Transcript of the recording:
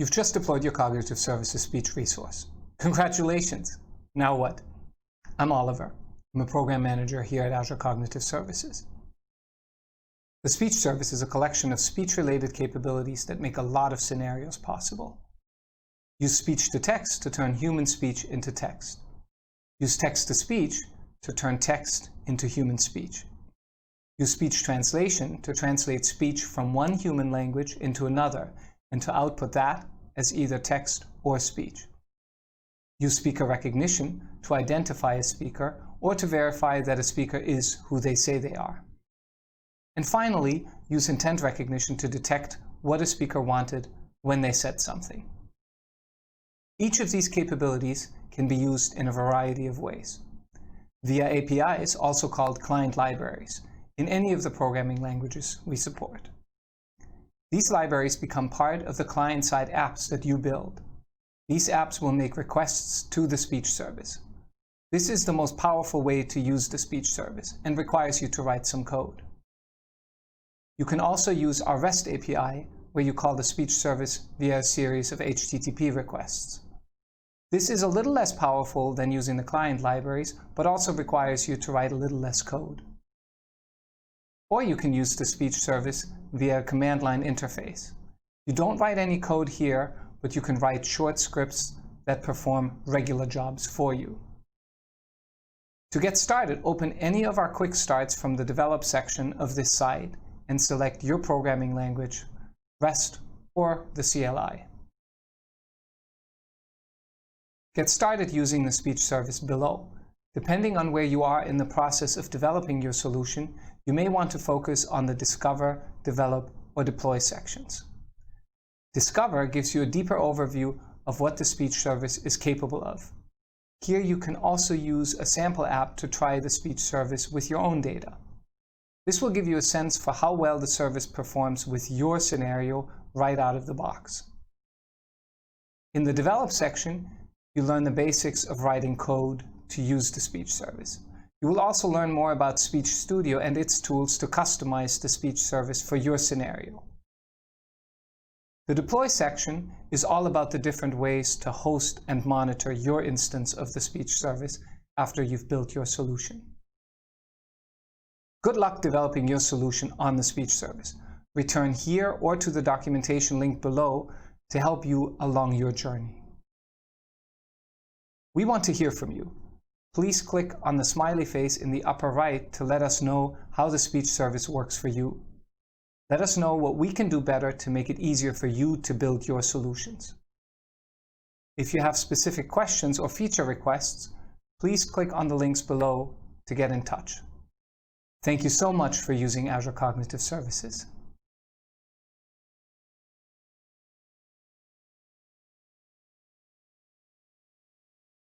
You've just deployed your Cognitive Services speech resource. Congratulations! Now what? I'm Oliver. I'm a program manager here at Azure Cognitive Services. The speech service is a collection of speech-related capabilities that make a lot of scenarios possible. Use speech-to-text to turn human speech into text. Use text-to-speech to turn text into human speech. Use speech translation to translate speech from one human language into another and to output that as either text or speech. Use speaker recognition to identify a speaker or to verify that a speaker is who they say they are. And finally, use intent recognition to detect what a speaker wanted when they said something. Each of these capabilities can be used in a variety of ways. Via APIs, also called client libraries, in any of the programming languages we support. These libraries become part of the client-side apps that you build. These apps will make requests to the speech service. This is the most powerful way to use the speech service and requires you to write some code. You can also use our REST API, where you call the speech service via a series of HTTP requests. This is a little less powerful than using the client libraries, but also requires you to write a little less code. Or you can use the speech service via a command line interface. You don't write any code here, but you can write short scripts that perform regular jobs for you. To get started, open any of our quick starts from the Develop section of this site and select your programming language, REST or the CLI. Get started using the speech service below. Depending on where you are in the process of developing your solution, you may want to focus on the Discover, Develop, or Deploy sections. Discover gives you a deeper overview of what the speech service is capable of. Here you can also use a sample app to try the speech service with your own data. This will give you a sense for how well the service performs with your scenario right out of the box. In the Develop section, you learn the basics of writing code to use the speech service. You will also learn more about Speech Studio and its tools to customize the speech service for your scenario. The Deploy section is all about the different ways to host and monitor your instance of the speech service after you've built your solution. Good luck developing your solution on the speech service. Return here or to the documentation link below to help you along your journey. We want to hear from you. Please click on the smiley face in the upper right to let us know how the speech service works for you. Let us know what we can do better to make it easier for you to build your solutions. If you have specific questions or feature requests, please click on the links below to get in touch. Thank you so much for using Azure Cognitive Services.